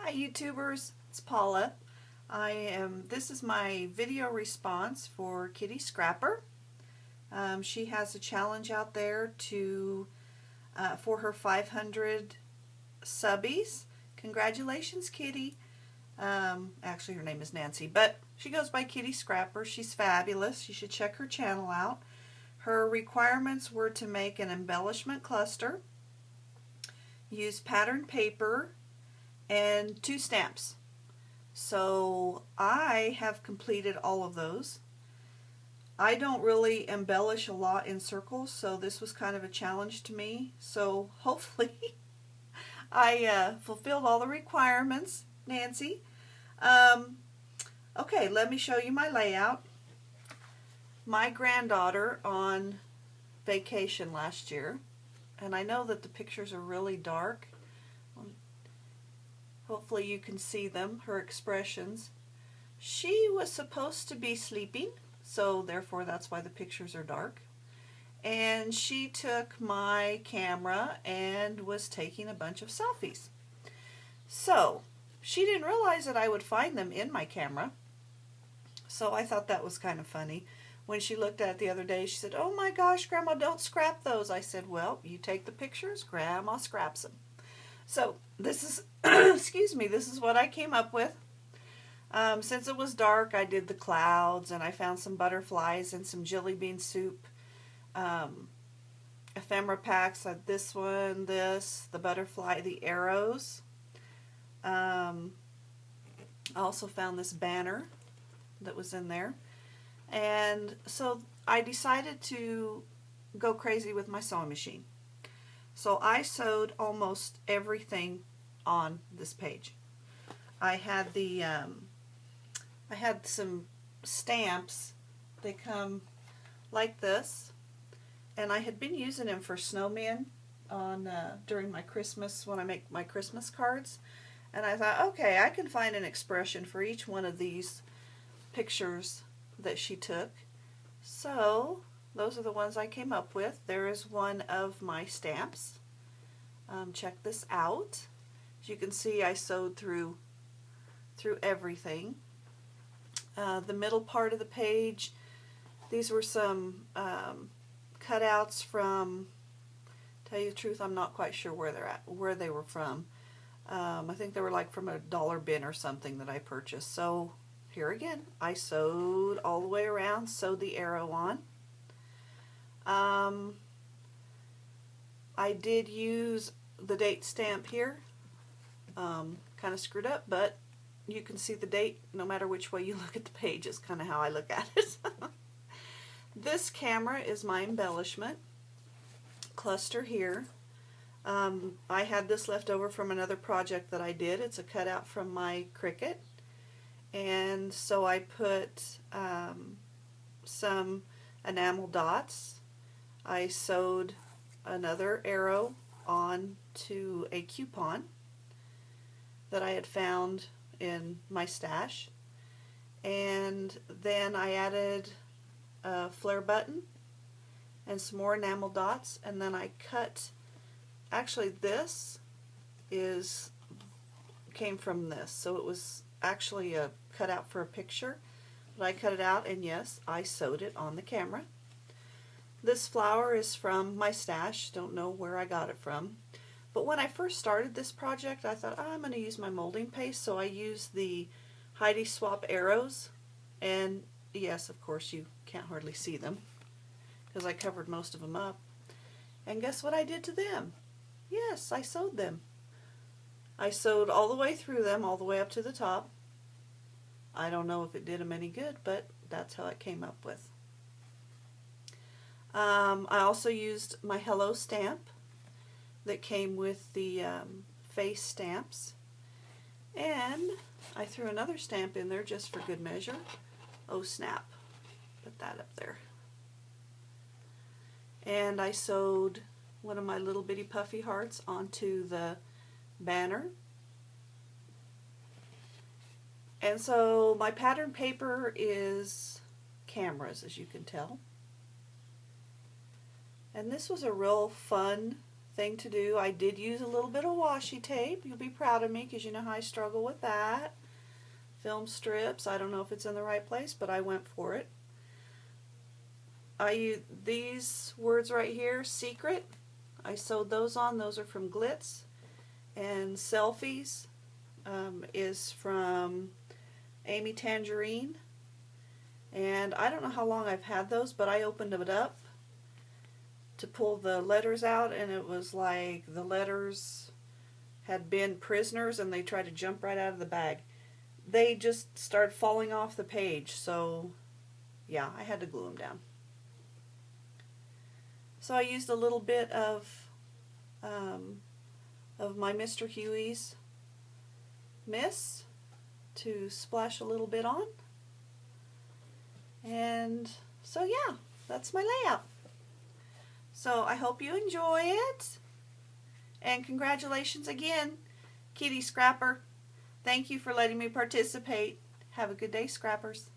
Hi YouTubers, it's Paula. This is my video response for Kitty Scrapper. She has a challenge out there for her 500 subbies. Congratulations, Kitty. Actually her name is Nancy, but she goes by Kitty Scrapper. She's fabulous. You should check her channel out. Her requirements were to make an embellishment cluster, use pattern paper, and 2 stamps. So I have completed all of those. I don't really embellish a lot in circles, so this was kind of a challenge to me. So hopefully I fulfilled all the requirements, Nancy. Okay, let me show you my layout. My granddaughter on vacation last year, and I know that the pictures are really dark. Hopefully you can see them, her expressions. She was supposed to be sleeping, so therefore that's why the pictures are dark. And she took my camera and was taking a bunch of selfies. So she didn't realize that I would find them in my camera. So I thought that was kind of funny. When she looked at it the other day, she said, "Oh my gosh, Grandma, don't scrap those." I said, "Well, you take the pictures, Grandma scraps them." So this is, excuse me, this is what I came up with. Since it was dark, I did the clouds, and I found some butterflies and some jelly bean soup ephemera packs. This one, the butterfly, the arrows. I also found this banner that was in there. And so I decided to go crazy with my sewing machine. So I sewed almost everything on this page. I had I had some stamps. They come like this, and I had been using them for snowmen during my Christmas, when I make my Christmas cards. And I thought, okay, I can find an expression for each one of these pictures that she took. So those are the ones I came up with. There is one of my stamps. Check this out. As you can see, I sewed through everything. The middle part of the page, these were some cutouts from, tell you the truth, I'm not quite sure where they were from. I think they were like from a dollar bin or something that I purchased. So here again, I sewed all the way around, sewed the arrow on. I did use the date stamp here, kind of screwed up, but you can see the date no matter which way you look at the page is kind of how I look at it. This camera is my embellishment cluster here. I had this left over from another project that I did. It's a cutout from my Cricut. And so I put some enamel dots. I sewed another arrow onto a coupon that I had found in my stash. And then I added a flare button and some more enamel dots, and then I cut, actually this came from this, so it was actually a cutout for a picture, but I cut it out, and yes, I sewed it on the camera. This flower is from my stash. Don't know where I got it from. But when I first started this project, I thought, I'm going to use my molding paste, so I used the Heidi Swap arrows. And yes, of course, you can't hardly see them because I covered most of them up. And guess what I did to them? Yes, I sewed them. I sewed all the way through them, all the way up to the top. I don't know if it did them any good, but that's how it came up with. I also used my Hello stamp that came with the face stamps, and I threw another stamp in there just for good measure. Oh snap, put that up there. And I sewed one of my little bitty puffy hearts onto the banner. And so my pattern paper is cameras, as you can tell. And this was a real fun thing to do. I did use a little bit of washi tape. You'll be proud of me because you know how I struggle with that. Film strips. I don't know if it's in the right place, but I went for it. I use these words right here, secret. I sewed those on. Those are from Glitz. And Selfies is from Amy Tangerine. And I don't know how long I've had those, but I opened it up to pull the letters out, and it was like the letters had been prisoners and they tried to jump right out of the bag. They just started falling off the page, so yeah, I had to glue them down. So I used a little bit of my Mr. Huey's mist to splash a little bit on. And so yeah, that's my layout. So I hope you enjoy it. And congratulations again, Kitty Scrapper. Thank you for letting me participate. Have a good day, Scrappers.